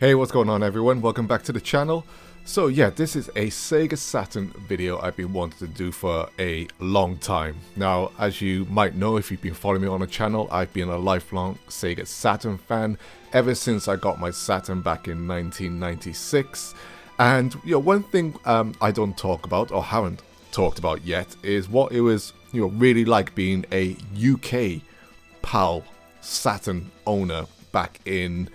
Hey, what's going on everyone? Welcome back to the channel. So yeah, this is a Sega Saturn video I've been wanting to do for a long time. Now, as you might know if you've been following me on the channel, I've been a lifelong Sega Saturn fan ever since I got my Saturn back in 1996. And one thing I don't talk about or haven't talked about yet is what it was really like being a UK PAL Saturn owner back in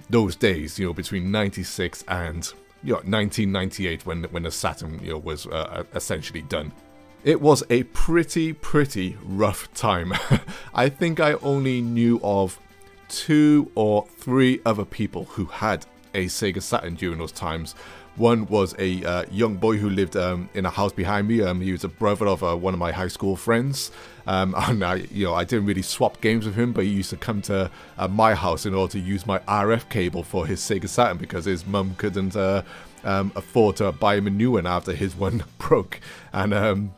those days, between 96 and 1998 when the Saturn was essentially done. It was a pretty rough time. I think I only knew of 2 or 3 other people who had a Sega Saturn during those times. One was a young boy who lived in a house behind me. He was a brother of one of my high school friends. And I didn't really swap games with him, but he used to come to my house in order to use my RF cable for his Sega Saturn because his mum couldn't afford to buy him a new one after his one broke. And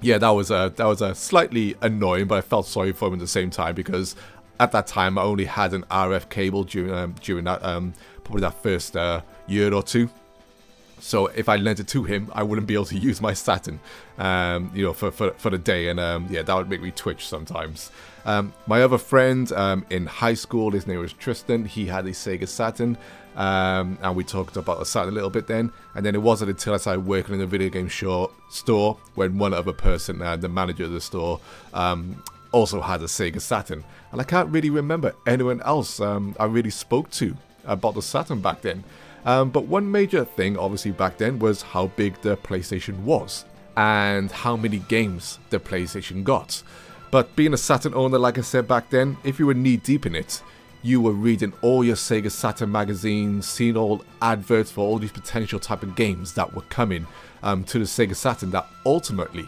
yeah, that was slightly annoying, but I felt sorry for him at the same time because at that time I only had an RF cable during that probably that first year or two. So if I lent it to him, I wouldn't be able to use my Saturn, for the day, and yeah, that would make me twitch sometimes. My other friend in high school, his name was Tristan. He had a Sega Saturn, and we talked about the Saturn a little bit then. And then it wasn't until I started working in the video game store when one other person, the manager of the store, also had a Sega Saturn. And I can't really remember anyone else I really spoke to about the Saturn back then. But one major thing, obviously, back then was how big the PlayStation was and how many games the PlayStation got. But being a Saturn owner, like I said back then, if you were knee-deep in it, you were reading all your Sega Saturn magazines, seeing all adverts for all these potential type of games that were coming to the Sega Saturn that ultimately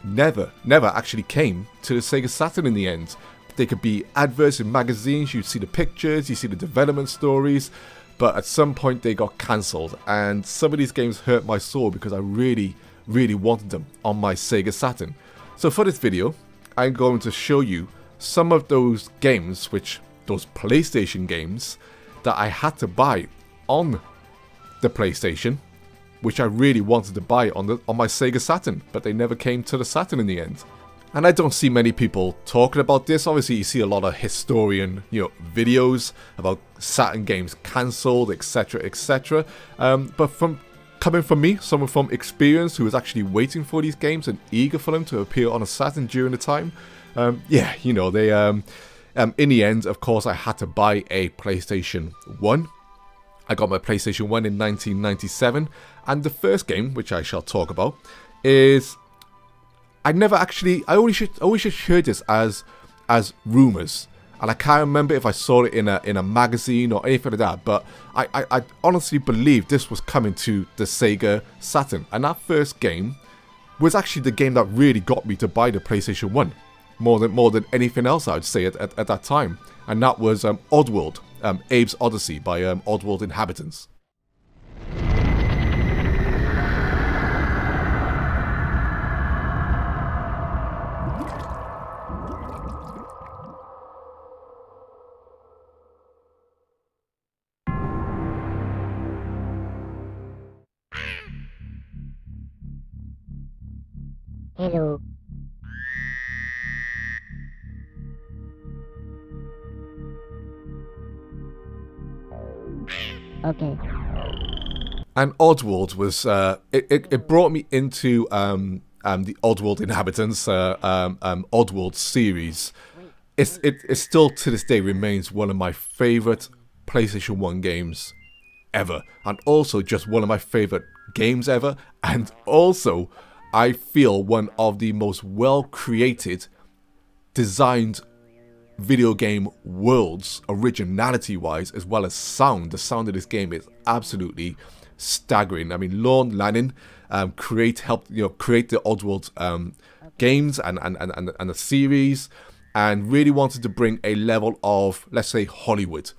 never actually came to the Sega Saturn in the end. They could be adverts in magazines, you'd see the pictures, you see the development stories, but at some point they got cancelled, and some of these games hurt my soul because I really wanted them on my Sega Saturn. So for this video, I'm going to show you some of those games, those PlayStation games that I had to buy on the PlayStation, which I really wanted to buy on my Sega Saturn, but they never came to the Saturn in the end. And I don't see many people talking about this. Obviously, you see a lot of historian, videos about Saturn games cancelled, etc., etc. But coming from me, someone from experience who was actually waiting for these games and eager for them to appear on a Saturn during the time, yeah, they, in the end, of course, I had to buy a PlayStation 1. I got my PlayStation 1 in 1997, and the first game, which I shall talk about, is... I always just heard this as rumors, and I can't remember if I saw it in a magazine or anything like that, but I honestly believe this was coming to the Sega Saturn, and that first game was actually the game that really got me to buy the PlayStation 1, more than anything else I would say at that time, and that was Oddworld, Abe's Odyssey by Oddworld Inhabitants. Hello. Okay. And Oddworld was it brought me into the Oddworld Inhabitants Oddworld series. It still to this day remains one of my favorite PlayStation 1 games ever, and also just one of my favorite games ever, and also I feel one of the most well-created, designed video game worlds, originality-wise, as well as sound. The sound of this game is absolutely staggering. I mean, Lorne Lanning helped create the Oddworld games and the series, and really wanted to bring a level of, let's say, Hollywood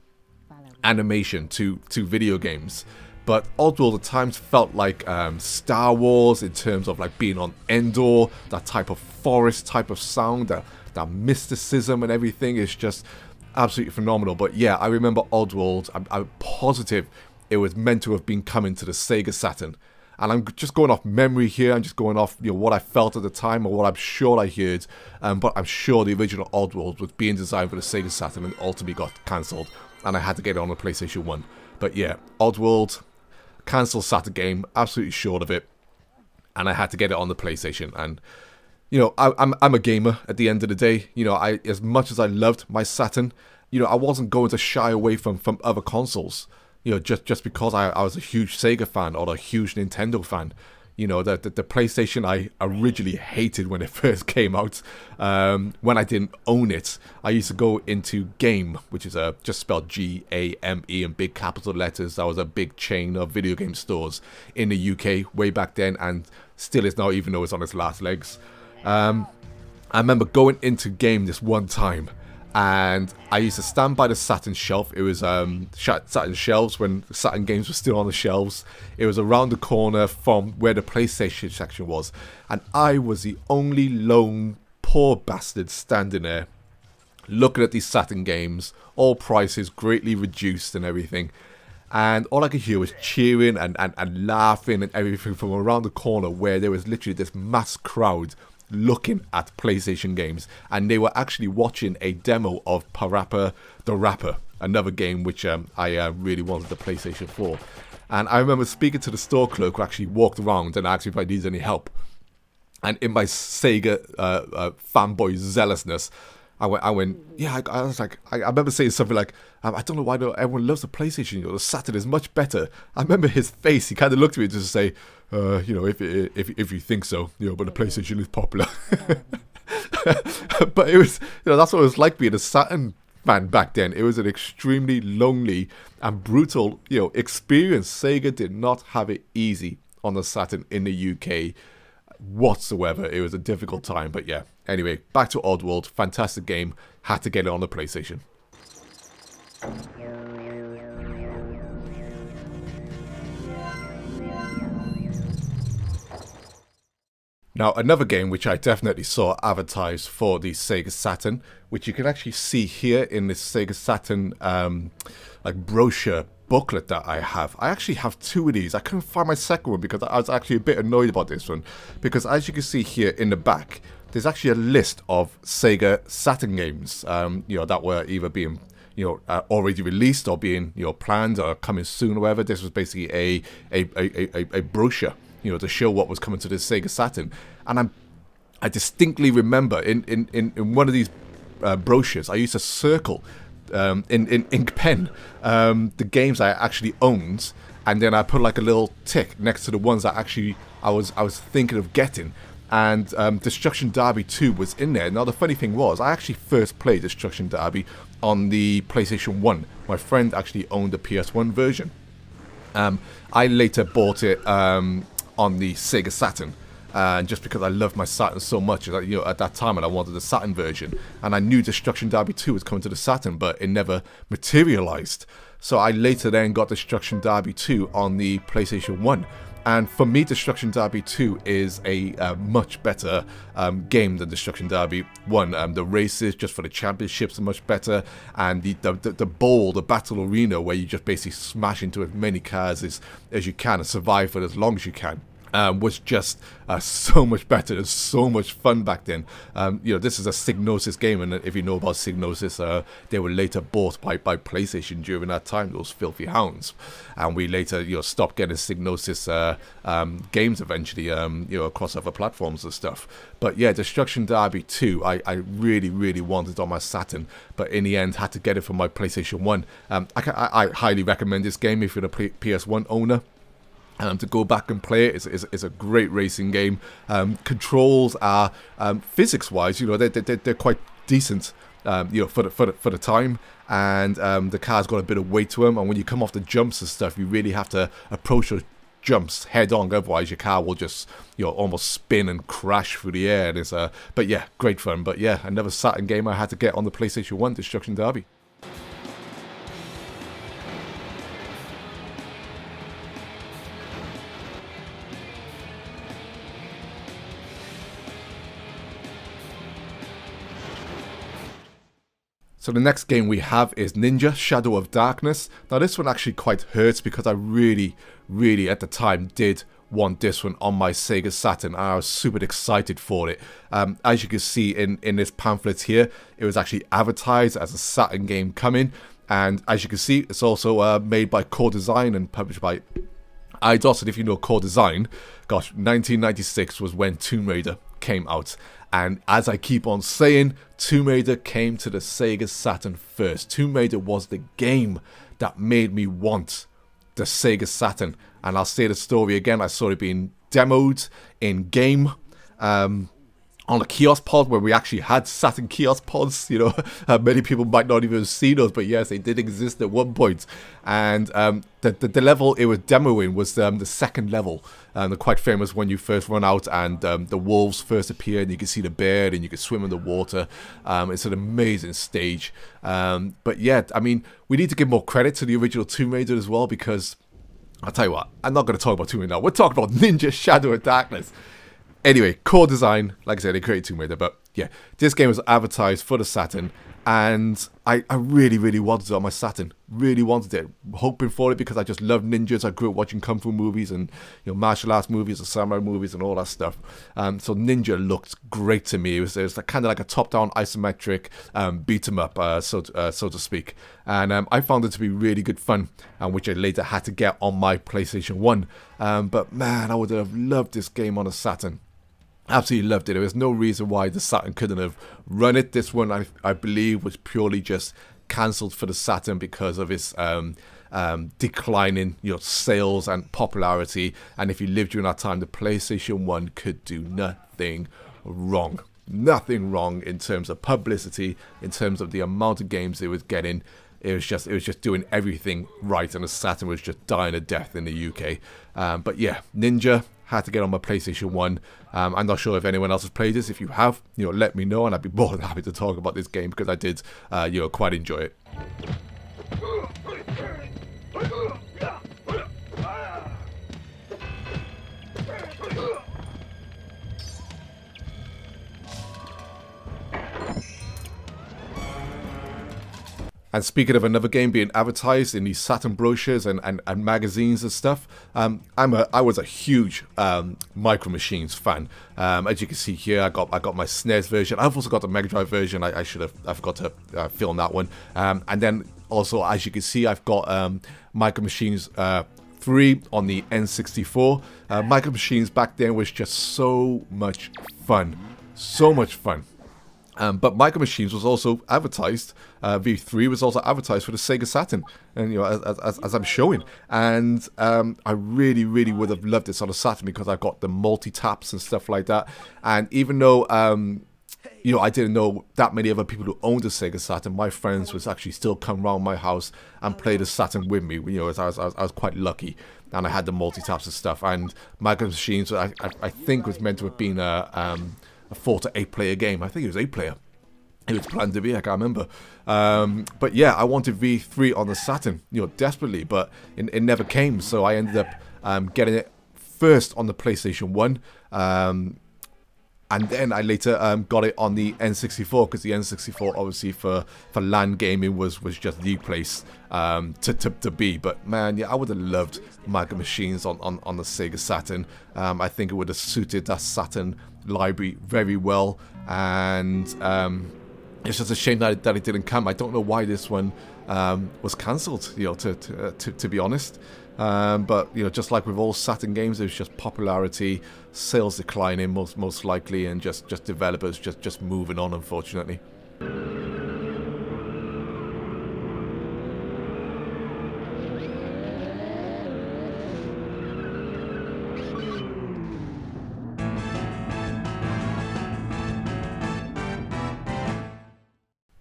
animation to video games. But Oddworld at times felt like Star Wars in terms of like being on Endor, that type of forest type of sound, that mysticism and everything is just absolutely phenomenal. But yeah, I remember Oddworld. I'm positive it was meant to have been coming to the Sega Saturn. And I'm just going off memory here. I'm just going off, what I felt at the time or what I'm sure I heard. But I'm sure the original Oddworld was being designed for the Sega Saturn and ultimately got cancelled. And I had to get it on the PlayStation 1. But yeah, Oddworld, cancelled Saturn game, absolutely sure of it. And I had to get it on the PlayStation. And, I'm a gamer at the end of the day. As much as I loved my Saturn, I wasn't going to shy away from other consoles. Just because I was a huge Sega fan or a huge Nintendo fan. The PlayStation I originally hated when it first came out. When I didn't own it, I used to go into Game, which is just spelled G-A-M-E in big capital letters. That was a big chain of video game stores in the UK way back then, and still is now, even though it's on its last legs. I remember going into Game this one time, and I used to stand by the Saturn shelf. It was Saturn shelves when Saturn games were still on the shelves. It was around the corner from where the PlayStation section was. And I was the only lone poor bastard standing there looking at these Saturn games, all prices greatly reduced and everything. And all I could hear was cheering and laughing and everything from around the corner, where there was literally this mass crowd looking at PlayStation games, and they were actually watching a demo of Parappa the Rapper, another game which I really wanted the PlayStation 4. And I remember speaking to the store clerk who actually walked around and asked if I needed any help. And in my Sega fanboy zealousness, I went, yeah, I was like, I remember saying something like, I don't know why everyone loves the PlayStation, the Saturn is much better. I remember his face, he kind of looked at me just to say, if you think so, but the PlayStation is popular. But it was, that's what it was like being a Saturn fan back then. It was an extremely lonely and brutal, experience. Sega did not have it easy on the Saturn in the UK whatsoever. It was a difficult time, but yeah. Anyway, back to Oddworld. Fantastic game. Had to get it on the PlayStation. Now, another game which I definitely saw advertised for the Sega Saturn, which you can actually see here in this Sega Saturn like brochure booklet that I have. I actually have two of these. I couldn't find my second one because I was actually a bit annoyed about this one. Because as you can see here in the back, there's actually a list of Sega Saturn games, that were either being, already released or being, planned or coming soon or whatever. This was basically a brochure, to show what was coming to the Sega Saturn. And I distinctly remember in one of these brochures, I used to circle in ink pen the games I actually owned, and then I put like a little tick next to the ones that actually I was thinking of getting. And Destruction Derby 2 was in there. Now the funny thing was, I actually first played Destruction Derby on the PlayStation 1. My friend actually owned the PS1 version. I later bought it on the Sega Saturn, just because I loved my Saturn so much. At that time, and I wanted the Saturn version, and I knew Destruction Derby 2 was coming to the Saturn, but it never materialized. So I later then got Destruction Derby 2 on the PlayStation 1. And for me, Destruction Derby 2 is a much better game than Destruction Derby 1. The races, just for the championships, are much better. And the bowl, the battle arena, where you just basically smash into as many cars as you can and survive for as long as you can, was just so much better and so much fun back then. This is a Psygnosis game, and if you know about Psygnosis, they were later bought by PlayStation during that time, those filthy hounds. And we later, stopped getting Psygnosis games eventually, across other platforms and stuff. But yeah, Destruction Derby 2, I really, really wanted on my Saturn, but in the end had to get it from my PlayStation 1. I highly recommend this game if you're a PS1 owner. To go back and play it is a great racing game. Controls are physics-wise, they're quite decent, for the time, and the car's got a bit of weight to them. And when you come off the jumps and stuff, you really have to approach those jumps head on. Otherwise, your car will just almost spin and crash through the air. And it's but yeah, great fun. But yeah, another Saturn game I had to get on the PlayStation 1, Destruction Derby. So the next game we have is Ninja Shadow of Darkness. Now this one actually quite hurts because I really at the time did want this one on my Sega Saturn. I was super excited for it. As you can see in this pamphlet here, it was actually advertised as a Saturn game coming, and as you can see, it's also made by Core Design and published by IDOS. And if you know Core Design, gosh, 1996 was when Tomb Raider came out. And as I keep on saying, Tomb Raider came to the Sega Saturn first. Tomb Raider was the game that made me want the Sega Saturn. And I'll say the story again. I saw it being demoed in game on a kiosk pod where we actually had Saturn kiosk pods. You know, many people might not even have seen those, but yes, they did exist at one point. And the level it was demoing was the second level. They're quite famous when you first run out and the wolves first appear and you can see the bear and you can swim in the water. It's an amazing stage. But yeah, I mean, we need to give more credit to the original Tomb Raider as well, because I'll tell you what, I'm not going to talk about Tomb Raider now. We're talking about Ninja Shadow of Darkness. Anyway, Core Design, like I said, they created Tomb Raider, but yeah, this game was advertised for the Saturn, and I really wanted it on my Saturn. Really wanted it, hoping for it because I just love ninjas. I grew up watching kung fu movies and, you know, martial arts movies and samurai movies and all that stuff. So Ninja looked great to me. It was kind of like a top-down isometric beat 'em up, so to speak. And I found it to be really good fun, which I later had to get on my PlayStation 1. But man, I would have loved this game on a Saturn. Absolutely loved it. There was no reason why the Saturn couldn't have run it. This one, I believe, was purely just cancelled for the Saturn because of its declining, you know, sales and popularity. And if you lived during that time, the PlayStation 1 could do nothing wrong. Nothing wrong in terms of publicity, in terms of the amount of games it was getting. It was just doing everything right, and the Saturn was just dying a death in the UK. But yeah, Ninja had to get on my PlayStation 1. I'm not sure if anyone else has played this. If you have, you know, let me know, and I'd be more than happy to talk about this game because I did, you know, quite enjoy it. And speaking of another game being advertised in these Saturn brochures and magazines and stuff, I was a huge Micro Machines fan. As you can see here, I got my SNES version. I've also got the Mega Drive version. I forgot to film that one. And then also, as you can see, I've got Micro Machines 3 on the N64. Micro Machines back then was just so much fun. So much fun. But Micro Machines was also advertised. V3 was also advertised for the Sega Saturn, and you know, as I'm showing. And I really would have loved this on a Saturn because I've got the multi-taps and stuff like that. And even though you know, I didn't know that many other people who owned a Sega Saturn, my friends would actually still come around my house and play the Saturn with me. You know, I was quite lucky, and I had the multi-taps and stuff. And Micro Machines, I think, was meant to have been a 4 to 8 player game. I think it was 8 player. It was planned to be, I can't remember. But yeah, I wanted V3 on the Saturn, you know, desperately, but it never came. So I ended up getting it first on the PlayStation 1. And then I later got it on the N64, because the N64, obviously, for LAN gaming was just the place to be. But man, yeah, I would have loved Micro Machines on the Sega Saturn. I think it would have suited that Saturn library very well. And it's just a shame that it didn't come. I don't know why this one was cancelled, you know, to be honest. But you know, just like with all Saturn games, it was just popularity, sales declining most likely, and just developers just moving on, unfortunately.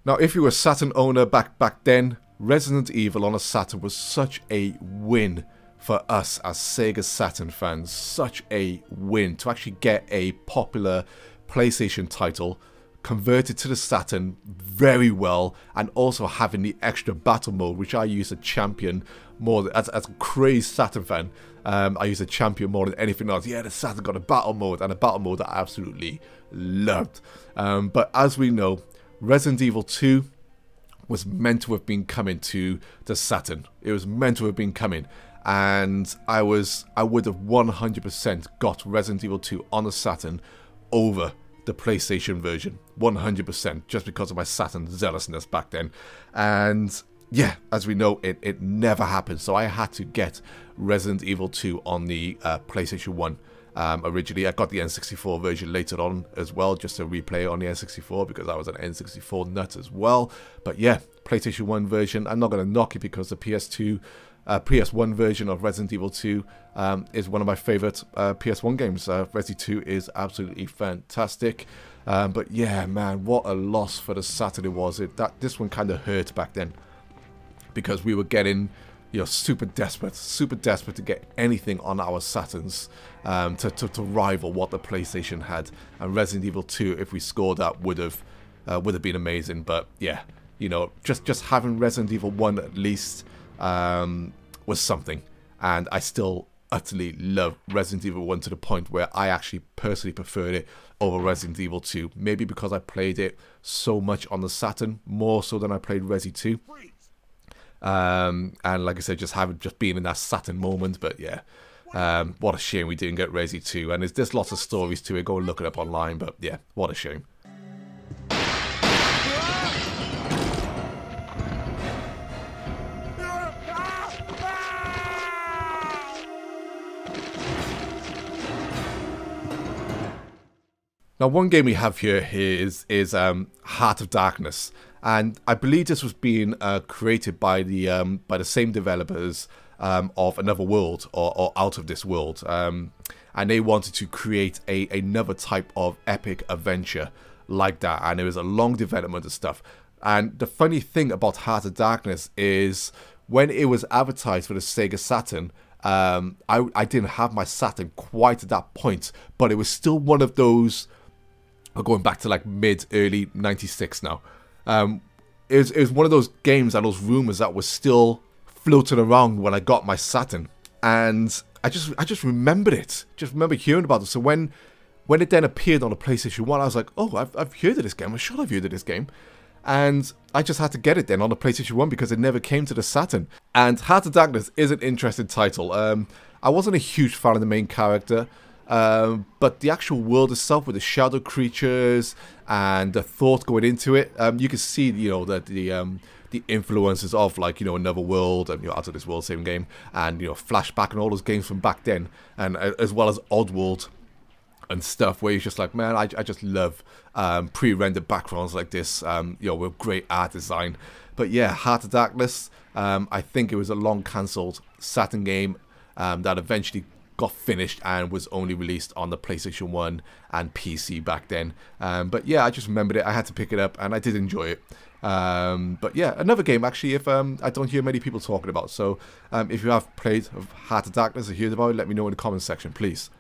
Now, if you were a Saturn owner back then, Resident Evil on a Saturn was such a win for us as Sega Saturn fans. Such a win to actually get a popular PlayStation title converted to the Saturn very well, and also having the extra battle mode, which I use to champion more as a crazed Saturn fan. I use a champion more than anything else. Yeah, the Saturn got a battle mode, and a battle mode that I absolutely loved. But as we know, Resident Evil 2 was meant to have been coming to the Saturn. It was meant to have been coming. And I would have 100% got Resident Evil 2 on the Saturn over the PlayStation version. 100%, just because of my Saturn zealousness back then. And yeah, as we know, it never happened. So I had to get Resident Evil 2 on the PlayStation 1. Originally, I got the N64 version later on as well, just to replay it on the N64, because I was an N64 nut as well. But yeah, PlayStation 1 version, I'm not going to knock it, because the PS1 version of Resident Evil 2 is one of my favorite PS1 games. Resi 2 is absolutely fantastic. But yeah, man, what a loss for the Saturn it was. This one kind of hurt back then, because we were getting, you know, super desperate to get anything on our Saturns to rival what the PlayStation had. And Resident Evil 2, if we scored that, would have been amazing. But yeah, you know, just having Resident Evil 1 at least was something. And I still utterly love Resident Evil 1 to the point where I actually personally preferred it over Resident Evil 2. Maybe because I played it so much on the Saturn, more so than I played Resi 2. And like I said, just being in that Saturn moment. But yeah, what a shame we didn't get Resi 2. And there's lots of stories to it. Go and look it up online. But yeah, what a shame. Now, one game we have here is Heart of Darkness, and I believe this was being created by the same developers of Another World, or Out of This World, and they wanted to create another type of epic adventure like that, and it was a long development of stuff. And the funny thing about Heart of Darkness is, when it was advertised for the Sega Saturn, I didn't have my Saturn quite at that point, but it was still one of those. We're going back to like early 96 now. It was one of those games and those rumors that was still floating around when I got my Saturn, and I just remembered it. Just remember hearing about it. So when it then appeared on the PlayStation 1, I was like, oh, I've heard of this game. I'm sure I've heard of this game. And I just had to get it then on the PlayStation 1 because it never came to the Saturn. And Heart of Darkness is an interesting title. I wasn't a huge fan of the main character. But the actual world itself, with the shadow creatures and the thought going into it, you can see, you know, that the influences of, like, you know, Another World and, you know, Out of This World, same game, and, you know, Flashback and all those games from back then, and as well as Oddworld and stuff, where you're just like, man, I just love pre-rendered backgrounds like this, you know, with great art design. But yeah, Heart of Darkness, I think it was a long cancelled Saturn game that eventually got finished and was only released on the PlayStation 1 and PC back then. But yeah, I just remembered it. I had to pick it up and I did enjoy it. But yeah, another game actually, if I don't hear many people talking about. So if you have played Heart of Darkness or heard about it, let me know in the comments section, please.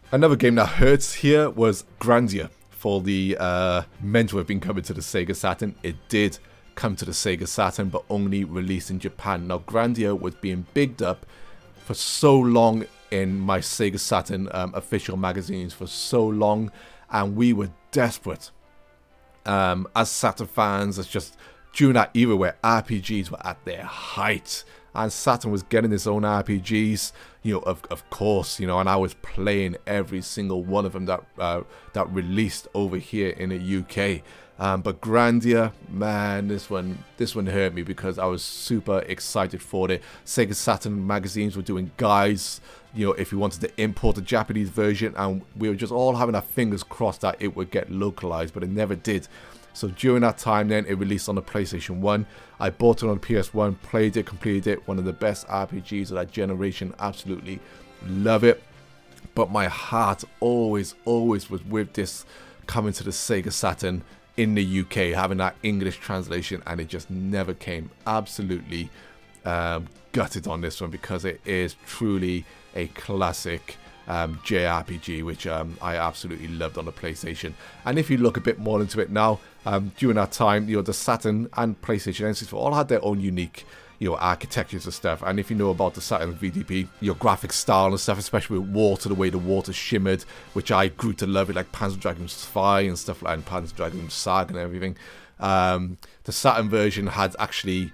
Another game that hurts here was Grandia for the meant to have been coming to the Sega Saturn. It did come to the Sega Saturn, but only released in Japan. Now, Grandia was being bigged up for so long in my Sega Saturn official magazines for so long, and we were desperate as Saturn fans. It's just during that era where RPGs were at their height, and Saturn was getting its own RPGs, you know, of course, you know, and I was playing every single one of them that released over here in the UK. But Grandia, man, this one hurt me because I was super excited for it. Sega Saturn magazines were doing guides, you know, if you wanted to import a Japanese version, and we were just all having our fingers crossed that it would get localized, but it never did. So during that time then, it released on the PlayStation 1. I bought it on PS1, played it, completed it. One of the best RPGs of that generation. Absolutely love it. But my heart always was with this coming to the Sega Saturn in the UK, having that English translation, and it just never came. Absolutely gutted on this one because it is truly a classic JRPG, which I absolutely loved on the PlayStation. And if you look a bit more into it now, during that time, the Saturn and PlayStation N64 all had their own unique, architectures and stuff. And if you know about the Saturn VDP, your graphic style and stuff, especially with water, the way the water shimmered, which I grew to love it, like Panzer Dragoon Spy and stuff like that, and Panzer Dragoon Saga and everything. The Saturn version had actually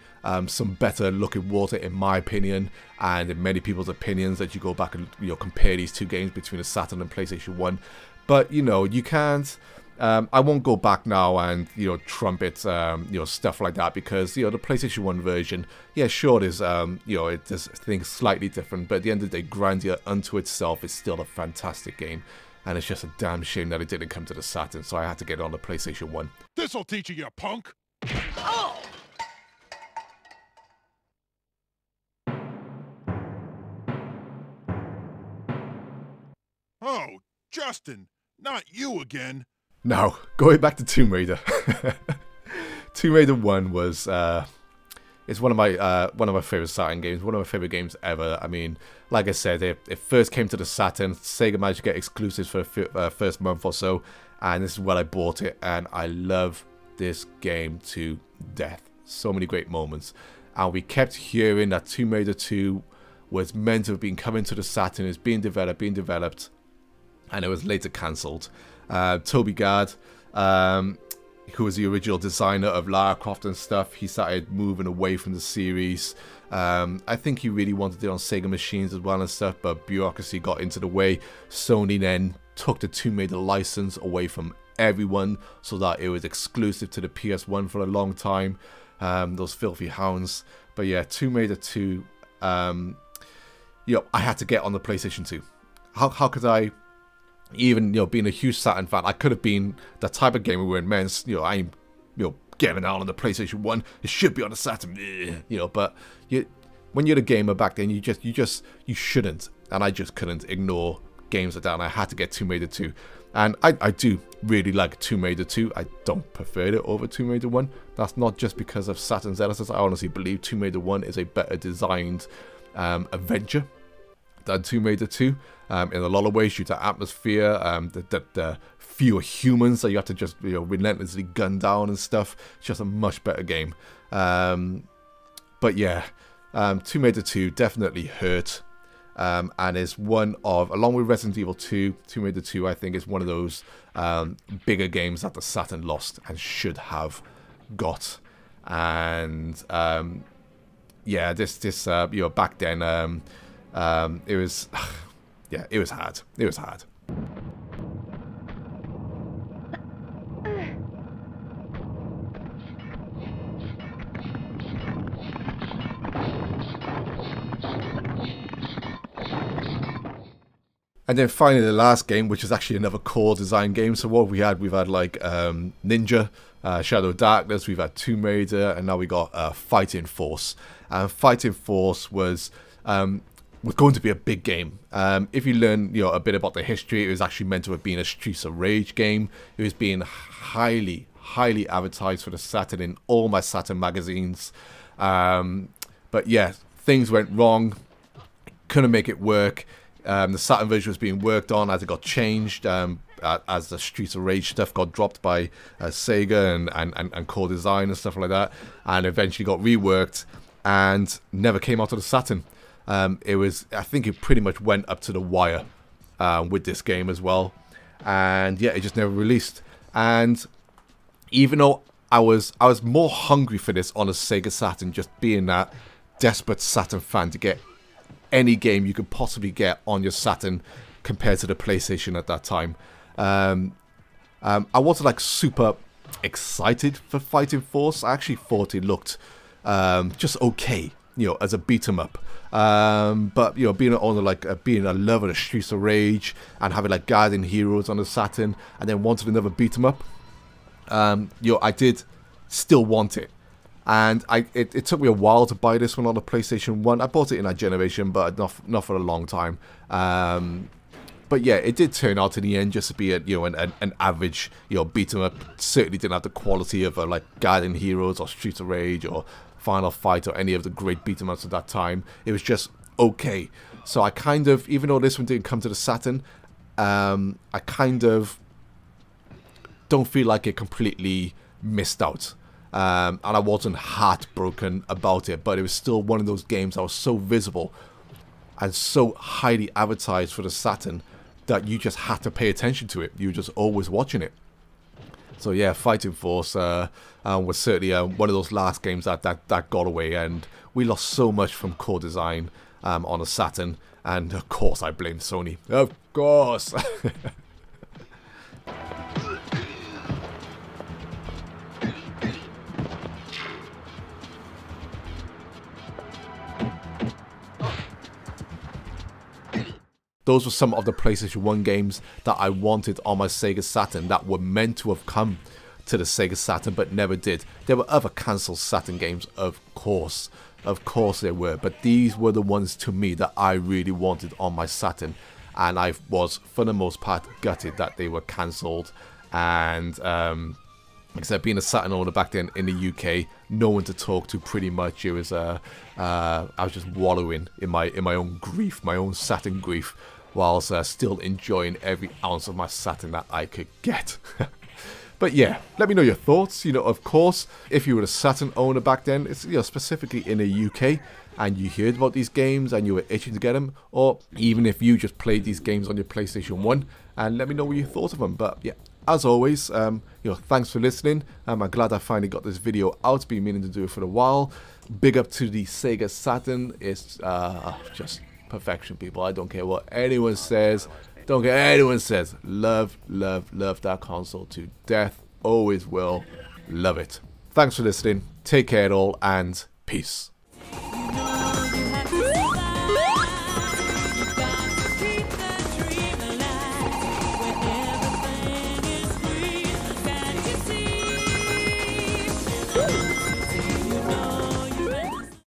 some better looking water, in my opinion, and in many people's opinions, that you go back and compare these two games between the Saturn and PlayStation 1. But you can't. I won't go back now and trumpet stuff like that, because the PlayStation 1 version, yeah, sure, it is it does things slightly different, but at the end of the day, grandeur unto itself is still a fantastic game. And it's just a damn shame that it didn't come to the Saturn, so I had to get it on the PlayStation 1. This'll teach you, punk! Oh! Oh, Justin, not you again. Now, going back to Tomb Raider. Tomb Raider 1 was it's one of my favorite Saturn games, one of my favorite games ever. I mean, like I said, it first came to the Saturn. Sega managed to get exclusives for the first month or so, and this is when I bought it, and I love this game to death. So many great moments, and we kept hearing that Tomb Raider 2 was meant to have been coming to the Saturn, is being developed, and it was later cancelled. Toby Gard, who was the original designer of Lara Croft and stuff, he started moving away from the series. I think he really wanted it on Sega machines as well and stuff, but bureaucracy got into the way. Sony then took the Tomb Raider license away from everyone so that it was exclusive to the PS1 for a long time. Those filthy hounds. But yeah, Tomb Raider 2, I had to get on the PlayStation 2. How could I? Even being a huge Saturn fan, I could have been the type of gamer where immense. I'm getting out on the PlayStation 1. It should be on the Saturn. But when you're a gamer back then, you shouldn't, and I just couldn't ignore games like that. And I had to get Tomb Raider 2, and I do really like Tomb Raider 2. I don't prefer it over Tomb Raider 1. That's not just because of Saturn's editors. I honestly believe Tomb Raider 1 is a better designed adventure than Tomb Raider 2 in a lot of ways, due to atmosphere, the fewer humans that you have to just relentlessly gun down and stuff. It's just a much better game. But yeah, Tomb Raider 2 definitely hurt, and is one of, along with Resident Evil 2, Tomb Raider 2 I think is one of those bigger games that the Saturn lost and should have got. And yeah, this back then, it was, yeah, it was hard. It was hard. And then finally the last game, which is actually another core design game. So what we've had like Ninja, Shadow of Darkness, we've had Tomb Raider, and now we got Fighting Force. And Fighting Force was going to be a big game. If you learn a bit about the history, it was actually meant to have been a Streets of Rage game. It was being highly advertised for the Saturn in all my Saturn magazines. But yeah, things went wrong. Couldn't make it work. The Saturn version was being worked on as it got changed, as the Streets of Rage stuff got dropped by Sega and Core Design and stuff like that, and eventually got reworked and never came out of the Saturn. I think it pretty much went up to the wire with this game as well, and yeah, it just never released. And even though I was more hungry for this on a Sega Saturn, just being that desperate Saturn fan to get any game you could possibly get on your Saturn compared to the PlayStation at that time, I wasn't like super excited for Fighting Force. I actually thought it looked just okay, as a beat 'em up. But being on being a lover of Streets of Rage and having like Guardian Heroes on the Saturn, and then wanted another beat 'em up, I did still want it. And it took me a while to buy this one on the PlayStation 1. I bought it in that generation, but not for a long time. But yeah, it did turn out in the end just to be an average beat 'em up. Certainly didn't have the quality of like Guardian Heroes or Streets of Rage or Final Fight or any of the great beat 'em ups at that time. It was just okay. So I kind of, even though this one didn't come to the Saturn, I kind of don't feel like it completely missed out. And I wasn't heartbroken about it, but it was still one of those games that was so visible and so highly advertised for the Saturn that you just had to pay attention to it. You were just always watching it. So yeah, Fighting Force was certainly one of those last games that got away, and we lost so much from core design on a Saturn, and of course I blame Sony. Of course! Those were some of the PlayStation 1 games that I wanted on my Sega Saturn that were meant to have come to the Sega Saturn but never did. There were other cancelled Saturn games, of course there were, but these were the ones to me that I really wanted on my Saturn, and I was for the most part gutted that they were cancelled. And except being a Saturn owner back then in the UK, no one to talk to pretty much. It was I was just wallowing in my own grief, my own Saturn grief, whilst still enjoying every ounce of my Saturn that I could get. But yeah, let me know your thoughts. You know, of course, if you were a Saturn owner back then, it's, you know, specifically in the UK, and you heard about these games and you were itching to get them, or even if you just played these games on your PlayStation 1, and let me know what you thought of them. But yeah, as always, you know, thanks for listening. I'm glad I finally got this video out. Been meaning to do it for a while. Big up to the Sega Saturn. It's just perfection, people. I don't care what anyone says. Don't care what anyone says. Love, love, love that console to death. Always will. Love it. Thanks for listening. Take care all, and peace.